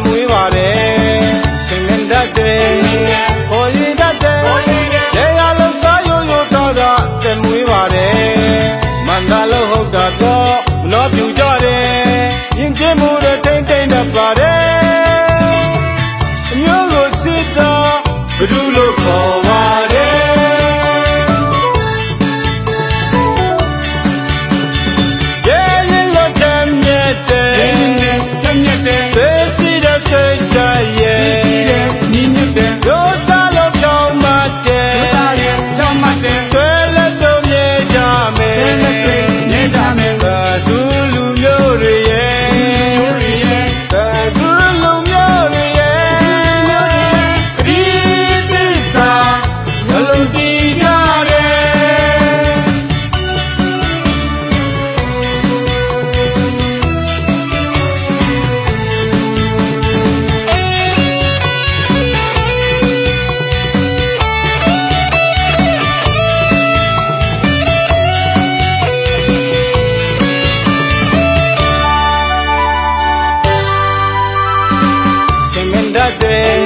မွေးပါတယ်သင်္ကန်းတတ်တယ်ခေါ်ရည်တတ်တယ်ရေရလုံးစားရိုးရိုးတော့တဲ့မွေးပါတယ်မန္တလုံးဟုတ်တာတော့မလို့ပြူကြတယ်ရင်ကျင်းမှုတဲ့တိမ့်တိမ့်တတ်ပါတယ်အမျိုးကိုချစ်တော့ဘယ်သူလို့ခေါ်ပါတယ်တတ်တယ်